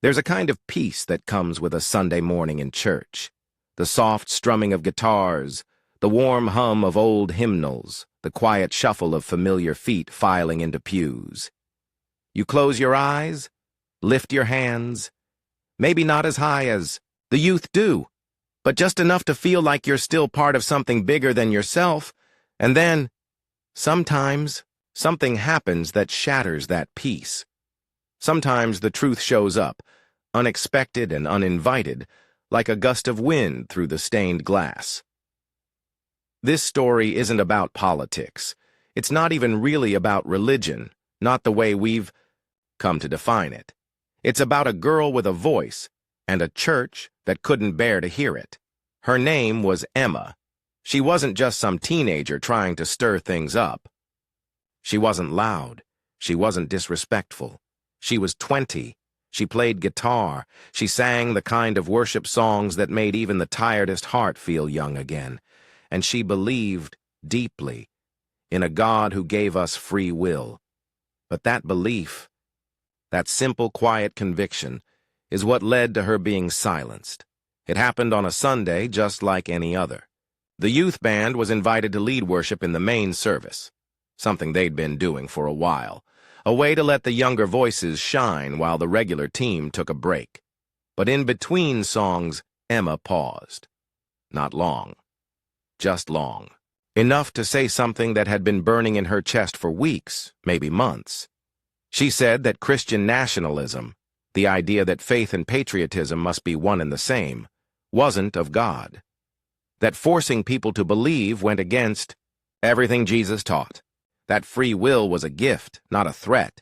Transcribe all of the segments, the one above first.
There's a kind of peace that comes with a Sunday morning in church. The soft strumming of guitars, the warm hum of old hymnals, the quiet shuffle of familiar feet filing into pews. You close your eyes, lift your hands, maybe not as high as the youth do, but just enough to feel like you're still part of something bigger than yourself, and then, sometimes, something happens that shatters that peace. Sometimes the truth shows up, unexpected and uninvited, like a gust of wind through the stained glass. This story isn't about politics. It's not even really about religion, not the way we've come to define it. It's about a girl with a voice and a church that couldn't bear to hear it. Her name was Emma. She wasn't just some teenager trying to stir things up. She wasn't loud. She wasn't disrespectful. She was 20. She played guitar. She sang the kind of worship songs that made even the tiredest heart feel young again. And she believed deeply in a God who gave us free will. But that belief, that simple, quiet conviction, is what led to her being silenced. It happened on a Sunday just like any other. The youth band was invited to lead worship in the main service, something they'd been doing for a while, a way to let the younger voices shine while the regular team took a break. But in between songs, Emma paused. Not long. Just long. Enough to say something that had been burning in her chest for weeks, maybe months. She said that Christian nationalism, the idea that faith and patriotism must be one and the same, wasn't of God. That forcing people to believe went against everything Jesus taught. That free will was a gift, not a threat.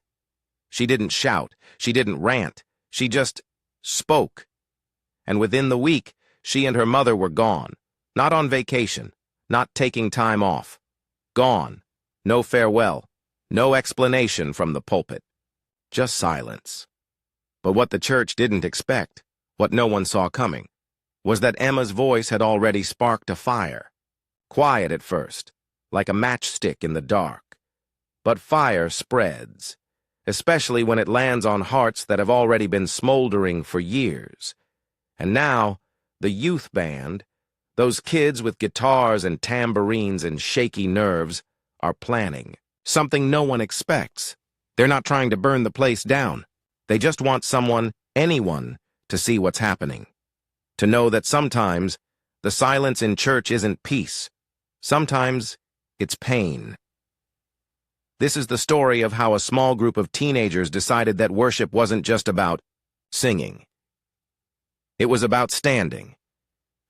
She didn't shout. She didn't rant. She just spoke. And within the week, she and her mother were gone. Not on vacation. Not taking time off. Gone. No farewell. No explanation from the pulpit. Just silence. But what the church didn't expect, what no one saw coming, was that Emma's voice had already sparked a fire. Quiet at first, like a matchstick in the dark. But fire spreads, especially when it lands on hearts that have already been smoldering for years. And now, the youth band, those kids with guitars and tambourines and shaky nerves, are planning something no one expects. They're not trying to burn the place down. They just want someone, anyone, to see what's happening. To know that sometimes the silence in church isn't peace. Sometimes it's pain. This is the story of how a small group of teenagers decided that worship wasn't just about singing. It was about standing.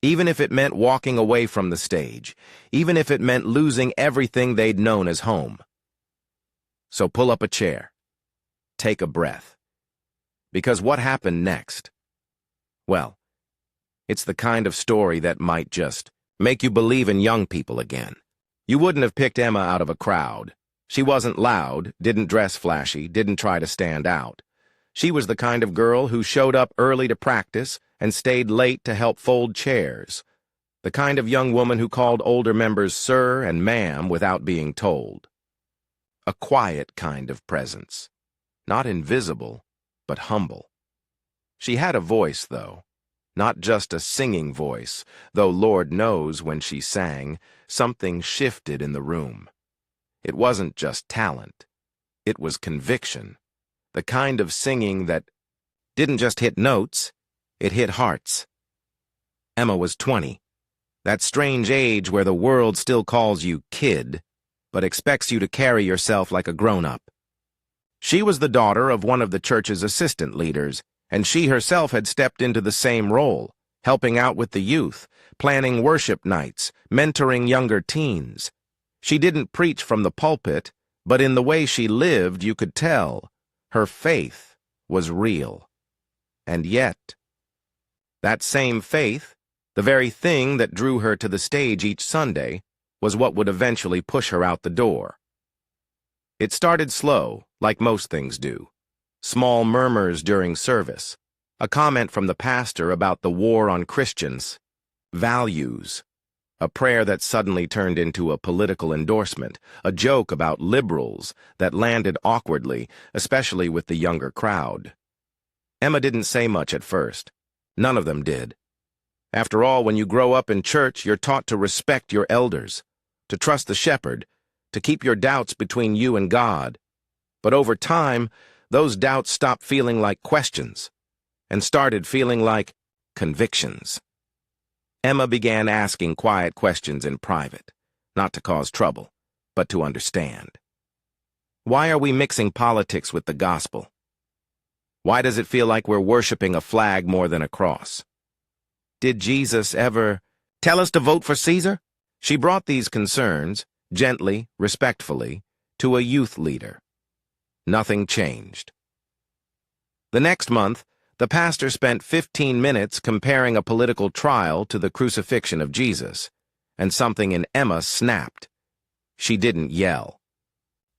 Even if it meant walking away from the stage, even if it meant losing everything they'd known as home. So pull up a chair. Take a breath. Because what happened next? Well, it's the kind of story that might just make you believe in young people again. You wouldn't have picked Emma out of a crowd. She wasn't loud, didn't dress flashy, didn't try to stand out. She was the kind of girl who showed up early to practice and stayed late to help fold chairs. The kind of young woman who called older members sir and ma'am without being told. A quiet kind of presence. Not invisible, but humble. She had a voice, though. Not just a singing voice, though Lord knows when she sang, something shifted in the room. It wasn't just talent. It was conviction. The kind of singing that didn't just hit notes, it hit hearts. Emma was 20. That strange age where the world still calls you kid, but expects you to carry yourself like a grown-up. She was the daughter of one of the church's assistant leaders, and she herself had stepped into the same role, helping out with the youth, planning worship nights, mentoring younger teens. She didn't preach from the pulpit, but in the way she lived, you could tell her faith was real. And yet, that same faith, the very thing that drew her to the stage each Sunday, was what would eventually push her out the door. It started slow, like most things do. Small murmurs during service, a comment from the pastor about the war on Christians, values, a prayer that suddenly turned into a political endorsement, a joke about liberals that landed awkwardly, especially with the younger crowd. Emma didn't say much at first. None of them did. After all, when you grow up in church, you're taught to respect your elders, to trust the shepherd, to keep your doubts between you and God. But over time, those doubts stopped feeling like questions and started feeling like convictions. Emma began asking quiet questions in private, not to cause trouble, but to understand. Why are we mixing politics with the gospel? Why does it feel like we're worshiping a flag more than a cross? Did Jesus ever tell us to vote for Caesar? She brought these concerns, gently, respectfully, to a youth leader. Nothing changed. The next month, the pastor spent 15 minutes comparing a political trial to the crucifixion of Jesus, and something in Emma snapped. She didn't yell.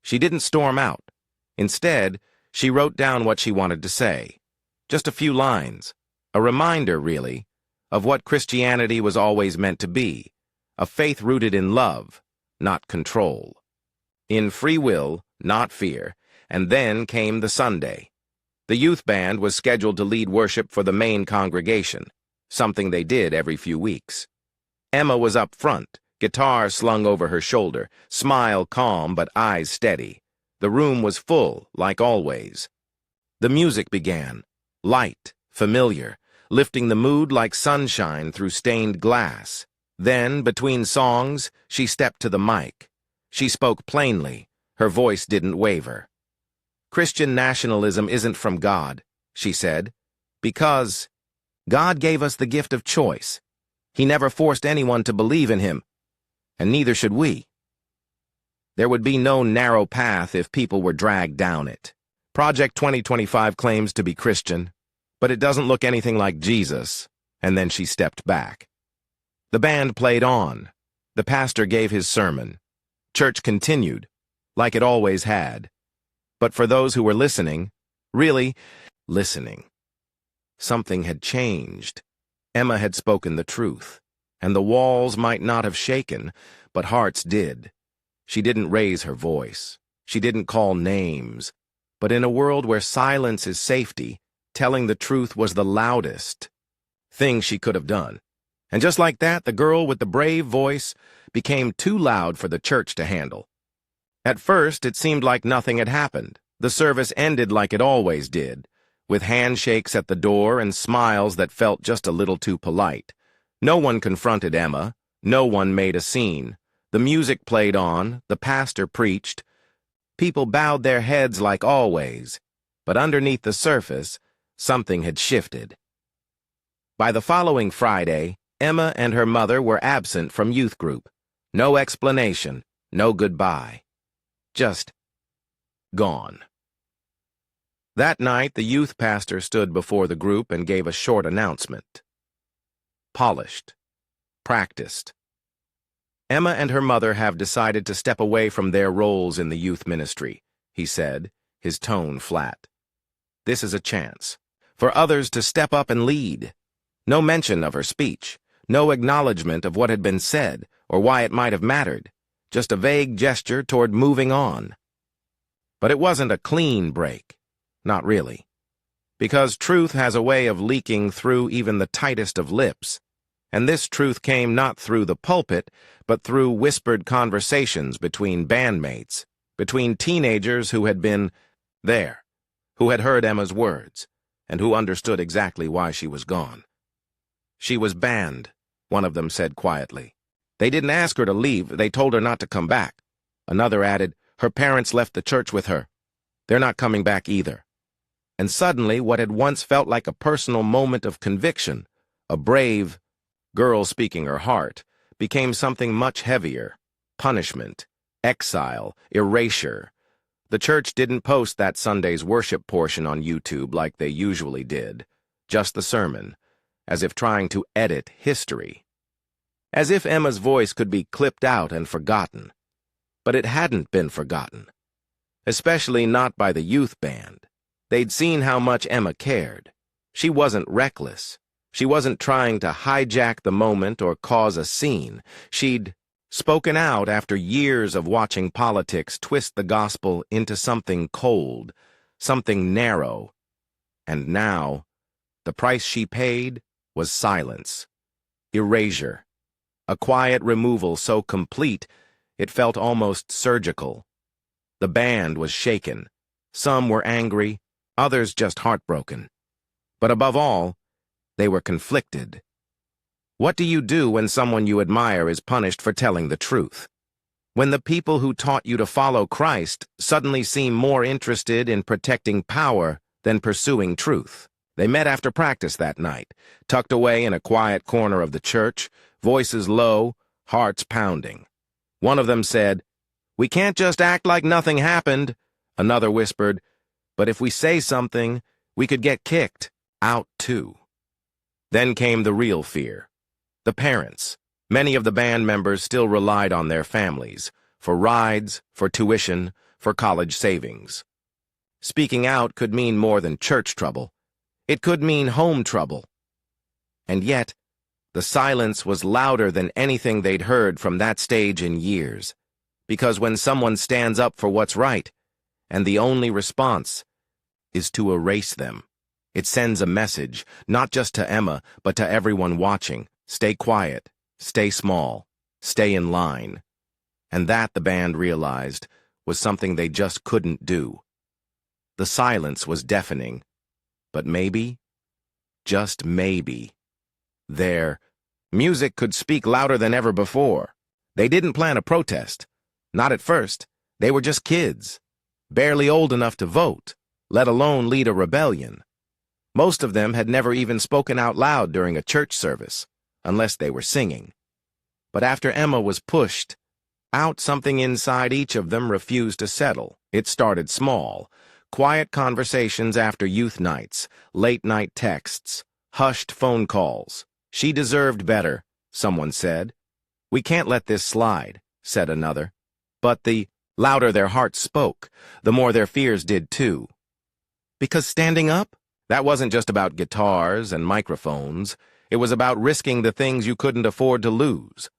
She didn't storm out. Instead, she wrote down what she wanted to say. Just a few lines. A reminder, really, of what Christianity was always meant to be. A faith rooted in love, not control. In free will, not fear. And then came the Sunday. The youth band was scheduled to lead worship for the main congregation, something they did every few weeks. Emma was up front, guitar slung over her shoulder, smile calm but eyes steady. The room was full, like always. The music began, light, familiar, lifting the mood like sunshine through stained glass. Then, between songs, she stepped to the mic. She spoke plainly. Her voice didn't waver. Christian nationalism isn't from God, she said, because God gave us the gift of choice. He never forced anyone to believe in him, and neither should we. There would be no narrow path if people were dragged down it. Project 2025 claims to be Christian, but it doesn't look anything like Jesus, and then she stepped back. The band played on. The pastor gave his sermon. Church continued, like it always had. But for those who were listening, really listening, something had changed. Emma had spoken the truth, and the walls might not have shaken, but hearts did. She didn't raise her voice. She didn't call names. But in a world where silence is safety, telling the truth was the loudest thing she could have done. And just like that, the girl with the brave voice became too loud for the church to handle. At first, it seemed like nothing had happened. The service ended like it always did, with handshakes at the door and smiles that felt just a little too polite. No one confronted Emma. No one made a scene. The music played on. The pastor preached. People bowed their heads like always. But underneath the surface, something had shifted. By the following Friday, Emma and her mother were absent from youth group. No explanation, no goodbye. Just gone. That night, the youth pastor stood before the group and gave a short announcement. Polished. Practiced. Emma and her mother have decided to step away from their roles in the youth ministry, he said, his tone flat. This is a chance for others to step up and lead. No mention of her speech, no acknowledgement of what had been said or why it might have mattered. Just a vague gesture toward moving on. But it wasn't a clean break. Not really. Because truth has a way of leaking through even the tightest of lips. And this truth came not through the pulpit, but through whispered conversations between bandmates, between teenagers who had been there, who had heard Emma's words, and who understood exactly why she was gone. She was banned, one of them said quietly. They didn't ask her to leave, they told her not to come back. Another added, her parents left the church with her. They're not coming back either. And suddenly, what had once felt like a personal moment of conviction, a brave girl speaking her heart, became something much heavier. Punishment, exile, erasure. The church didn't post that Sunday's worship portion on YouTube like they usually did. Just the sermon, as if trying to edit history. As if Emma's voice could be clipped out and forgotten. But it hadn't been forgotten. Especially not by the youth band. They'd seen how much Emma cared. She wasn't reckless. She wasn't trying to hijack the moment or cause a scene. She'd spoken out after years of watching politics twist the gospel into something cold, something narrow. And now, the price she paid was silence, erasure, a quiet removal so complete it felt almost surgical. The band was shaken. Some were angry, others just heartbroken. But above all, they were conflicted. What do you do when someone you admire is punished for telling the truth? When the people who taught you to follow Christ suddenly seem more interested in protecting power than pursuing truth? They met after practice that night, tucked away in a quiet corner of the church, voices low, hearts pounding. One of them said, "We can't just act like nothing happened." Another whispered, "But if we say something, we could get kicked out too." Then came the real fear. The parents. Many of the band members still relied on their families, for rides, for tuition, for college savings. Speaking out could mean more than church trouble. It could mean home trouble. And yet, the silence was louder than anything they'd heard from that stage in years. Because when someone stands up for what's right, and the only response is to erase them, it sends a message, not just to Emma, but to everyone watching. Stay quiet, stay small, stay in line. And that, the band realized, was something they just couldn't do. The silence was deafening. But maybe, just maybe, their music could speak louder than ever before. They didn't plan a protest. Not at first. They were just kids, barely old enough to vote, let alone lead a rebellion. Most of them had never even spoken out loud during a church service, unless they were singing. But after Emma was pushed out, something inside each of them refused to settle. It started small. Quiet conversations after youth nights, late-night texts, hushed phone calls. "She deserved better," someone said. "We can't let this slide," said another. But the louder their hearts spoke, the more their fears did too. Because standing up, that wasn't just about guitars and microphones. It was about risking the things you couldn't afford to lose.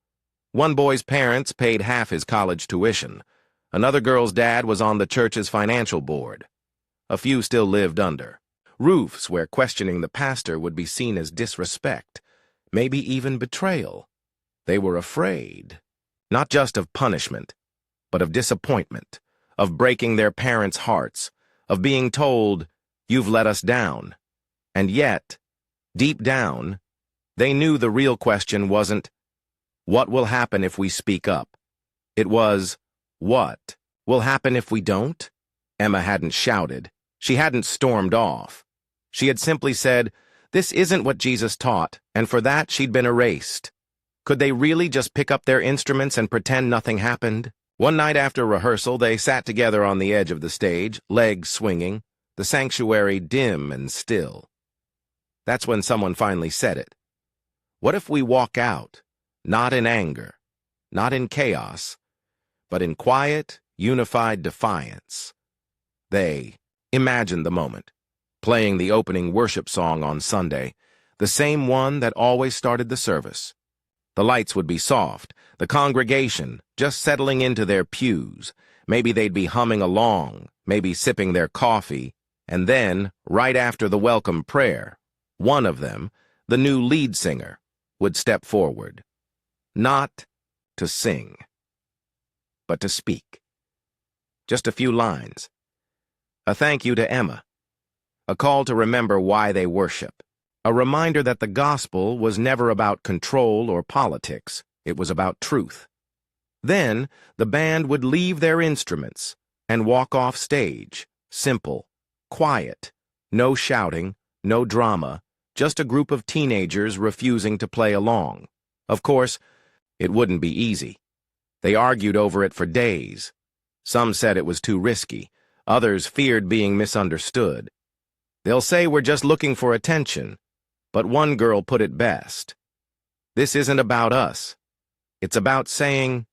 One boy's parents paid half his college tuition. Another girl's dad was on the church's financial board. A few still lived under roofs where questioning the pastor would be seen as disrespect, maybe even betrayal. They were afraid, not just of punishment, but of disappointment, of breaking their parents' hearts, of being told, "You've let us down." And yet, deep down, they knew the real question wasn't, "What will happen if we speak up?" It was, "What will happen if we don't?" Emma hadn't shouted. She hadn't stormed off. She had simply said, "This isn't what Jesus taught," and for that she'd been erased. Could they really just pick up their instruments and pretend nothing happened? One night after rehearsal, they sat together on the edge of the stage, legs swinging, the sanctuary dim and still. That's when someone finally said it. "What if we walk out, not in anger, not in chaos, but in quiet, unified defiance?" They imagined the moment, playing the opening worship song on Sunday, the same one that always started the service. The lights would be soft, the congregation just settling into their pews. Maybe they'd be humming along, maybe sipping their coffee, and then, right after the welcome prayer, one of them, the new lead singer, would step forward. Not to sing, but to speak. Just a few lines. A thank you to Emma. A call to remember why they worship. A reminder that the gospel was never about control or politics. It was about truth. Then, the band would leave their instruments and walk off stage, simple, quiet, no shouting, no drama, just a group of teenagers refusing to play along. Of course, it wouldn't be easy. They argued over it for days. Some said it was too risky. Others feared being misunderstood. "They'll say we're just looking for attention." But one girl put it best. "This isn't about us. It's about saying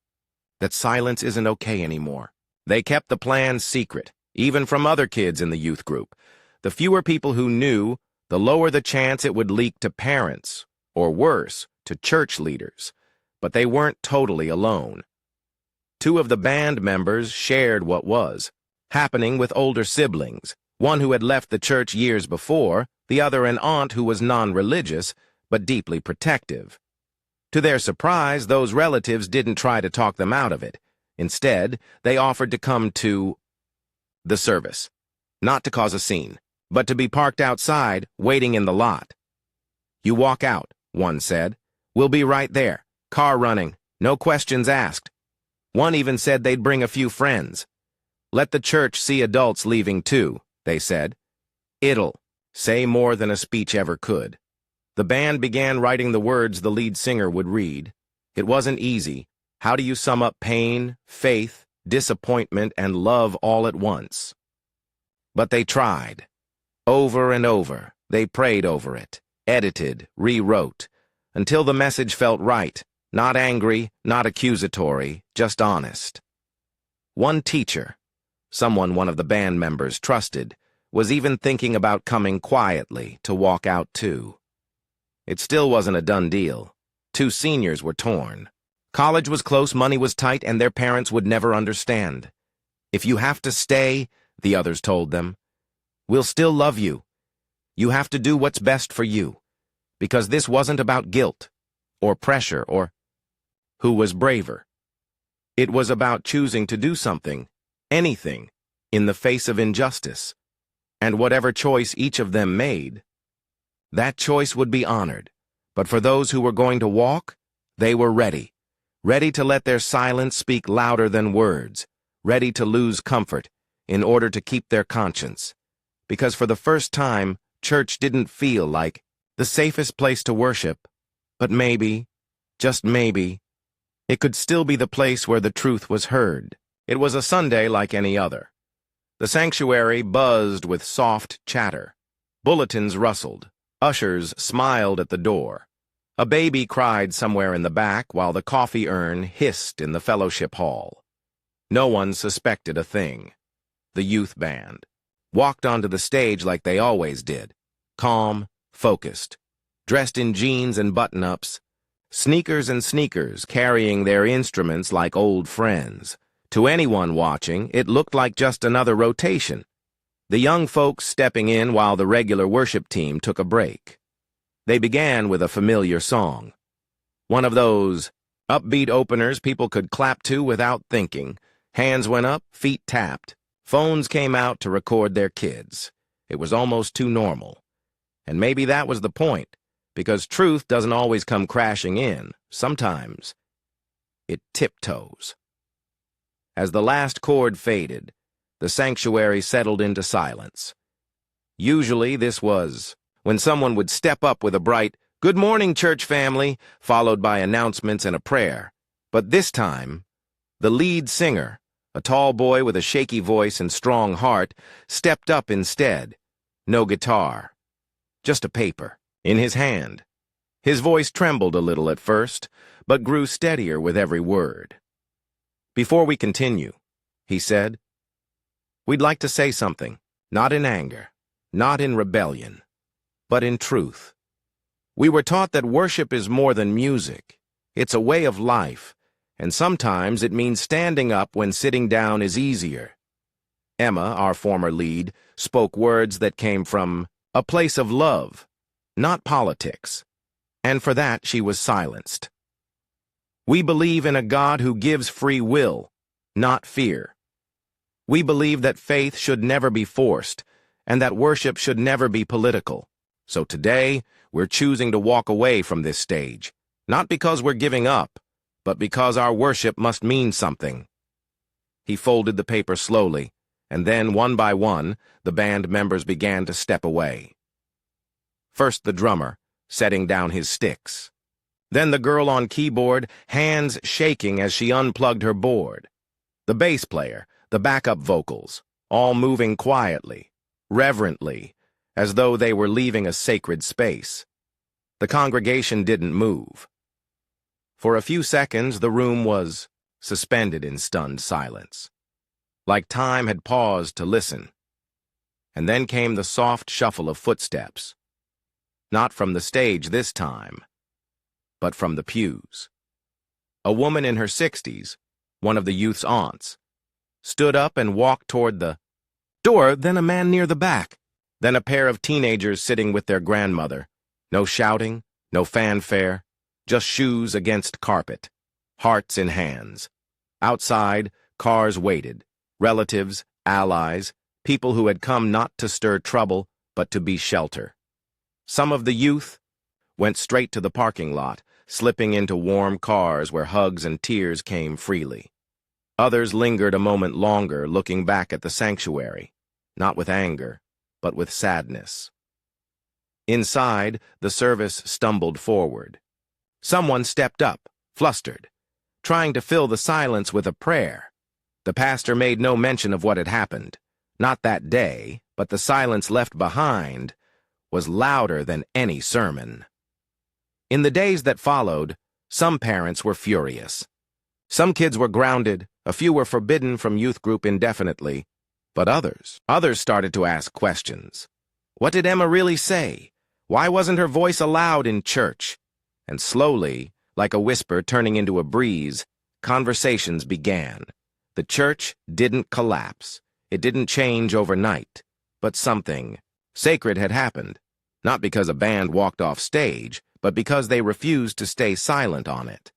that silence isn't okay anymore." They kept the plan secret, even from other kids in the youth group. The fewer people who knew, the lower the chance it would leak to parents, or worse, to church leaders. But they weren't totally alone. Two of the band members shared what was happening with older siblings, One who had left the church years before, the other an aunt who was non-religious, but deeply protective. To their surprise, those relatives didn't try to talk them out of it. Instead, they offered to come to the service. Not to cause a scene, but to be parked outside, waiting in the lot. "You walk out," one said. "We'll be right there. Car running. No questions asked." One even said they'd bring a few friends. "Let the church see adults leaving too," they said. It'll say more than a speech ever could. The band began writing the words the lead singer would read. It wasn't easy. How do you sum up pain, faith, disappointment, and love all at once? But they tried. Over and over, they prayed over it, edited, rewrote, until the message felt right, not angry, not accusatory, just honest. One teacher, someone one of the band members trusted, was even thinking about coming quietly to walk out too. It still wasn't a done deal. 2 seniors were torn. College was close, money was tight, and their parents would never understand. "If you have to stay," the others told them, "we'll still love you. You have to do what's best for you." Because this wasn't about guilt, or pressure, or who was braver. It was about choosing to do something, anything, in the face of injustice. And whatever choice each of them made, that choice would be honored. But for those who were going to walk, they were ready. Ready to let their silence speak louder than words. Ready to lose comfort in order to keep their conscience. Because for the first time, church didn't feel like the safest place to worship. But maybe, just maybe, it could still be the place where the truth was heard. It was a Sunday like any other. The sanctuary buzzed with soft chatter. Bulletins rustled. Ushers smiled at the door. A baby cried somewhere in the back while the coffee urn hissed in the fellowship hall. No one suspected a thing. The youth band walked onto the stage like they always did, calm, focused, dressed in jeans and button-ups, sneakers carrying their instruments like old friends. To anyone watching, it looked like just another rotation. The young folks stepping in while the regular worship team took a break. They began with a familiar song. One of those upbeat openers people could clap to without thinking. Hands went up, feet tapped. Phones came out to record their kids. It was almost too normal. And maybe that was the point, because truth doesn't always come crashing in. Sometimes it tiptoes. As the last chord faded, the sanctuary settled into silence. Usually this was when someone would step up with a bright, "Good morning, church family," followed by announcements and a prayer. But this time, the lead singer, a tall boy with a shaky voice and strong heart, stepped up instead. No guitar, just a paper in his hand. His voice trembled a little at first, but grew steadier with every word. "Before we continue," he said, "we'd like to say something, not in anger, not in rebellion, but in truth. We were taught that worship is more than music. It's a way of life, and sometimes it means standing up when sitting down is easier." Emma, our former lead, spoke words that came from a place of love, not politics, and for that she was silenced. "We believe in a God who gives free will, not fear. We believe that faith should never be forced, and that worship should never be political. So today, we're choosing to walk away from this stage, not because we're giving up, but because our worship must mean something." He folded the paper slowly, and then, one by one, the band members began to step away. First the drummer, setting down his sticks. Then the girl on keyboard, hands shaking as she unplugged her board. The bass player, the backup vocals, all moving quietly, reverently, as though they were leaving a sacred space. The congregation didn't move. For a few seconds, the room was suspended in stunned silence, like time had paused to listen. And then came the soft shuffle of footsteps. Not from the stage this time, but from the pews. A woman in her 60s, one of the youth's aunts, stood up and walked toward the door, then a man near the back, then a pair of teenagers sitting with their grandmother. No shouting, no fanfare, just shoes against carpet, hearts in hands. Outside, cars waited, relatives, allies, people who had come not to stir trouble, but to be shelter. Some of the youth went straight to the parking lot, slipping into warm cars where hugs and tears came freely. Others lingered a moment longer, looking back at the sanctuary, not with anger, but with sadness. Inside, the service stumbled forward. Someone stepped up, flustered, trying to fill the silence with a prayer. The pastor made no mention of what had happened. Not that day, but the silence left behind was louder than any sermon. In the days that followed, some parents were furious. Some kids were grounded, a few were forbidden from youth group indefinitely, but others started to ask questions. What did Emma really say? Why wasn't her voice allowed in church? And slowly, like a whisper turning into a breeze, conversations began. The church didn't collapse. It didn't change overnight. But something sacred had happened. Not because a band walked off stage, but because they refused to stay silent on it.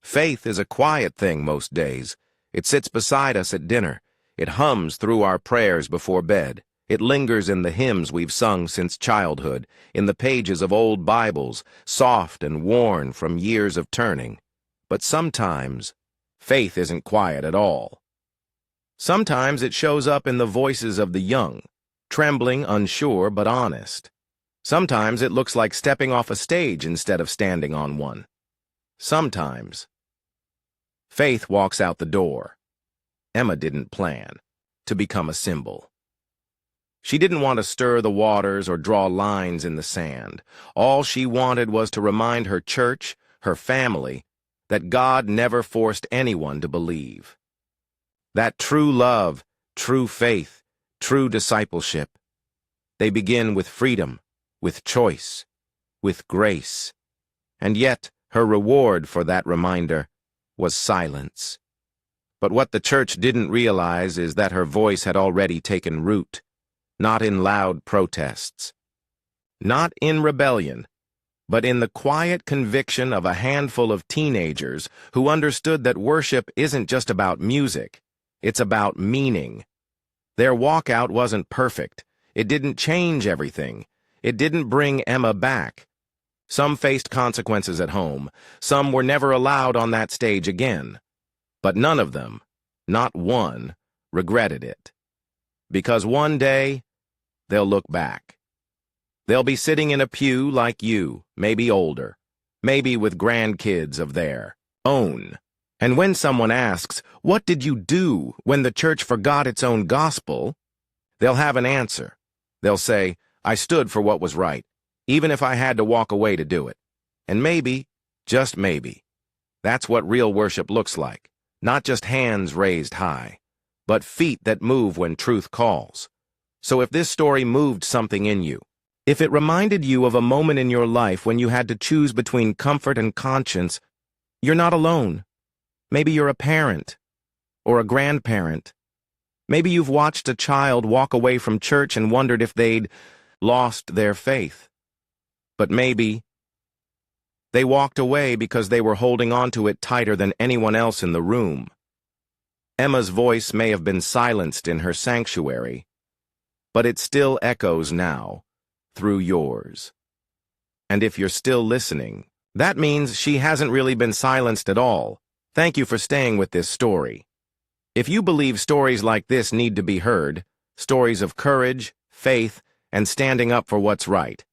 Faith is a quiet thing most days. It sits beside us at dinner. It hums through our prayers before bed. It lingers in the hymns we've sung since childhood, in the pages of old Bibles, soft and worn from years of turning. But sometimes, faith isn't quiet at all. Sometimes it shows up in the voices of the young, trembling, unsure, but honest. Sometimes it looks like stepping off a stage instead of standing on one. Sometimes, faith walks out the door. Emma didn't plan to become a symbol. She didn't want to stir the waters or draw lines in the sand. All she wanted was to remind her church, her family, that God never forced anyone to believe. That true love, true faith, true discipleship, they begin with freedom, with choice, with grace. And yet, her reward for that reminder was silence. But what the church didn't realize is that her voice had already taken root. Not in loud protests, not in rebellion, but in the quiet conviction of a handful of teenagers who understood that worship isn't just about music, it's about meaning. Their walkout wasn't perfect. It didn't change everything. It didn't bring Emma back. Some faced consequences at home. Some were never allowed on that stage again. But none of them, not one, regretted it. Because one day, they'll look back. They'll be sitting in a pew like you, maybe older, maybe with grandkids of their own. And when someone asks, "What did you do when the church forgot its own gospel?" they'll have an answer. They'll say, "I stood for what was right, even if I had to walk away to do it." And maybe, just maybe, that's what real worship looks like. Not just hands raised high, but feet that move when truth calls. So if this story moved something in you, if it reminded you of a moment in your life when you had to choose between comfort and conscience, you're not alone. Maybe you're a parent or a grandparent. Maybe you've watched a child walk away from church and wondered if they'd lost their faith. But maybe they walked away because they were holding on to it tighter than anyone else in the room. Emma's voice may have been silenced in her sanctuary, but it still echoes now, through yours. And if you're still listening, that means she hasn't really been silenced at all. Thank you for staying with this story. If you believe stories like this need to be heard, stories of courage, faith, and standing up for what's right,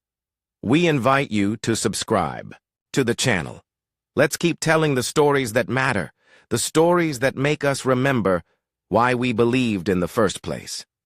we invite you to subscribe to the channel. Let's keep telling the stories that matter, the stories that make us remember why we believed in the first place.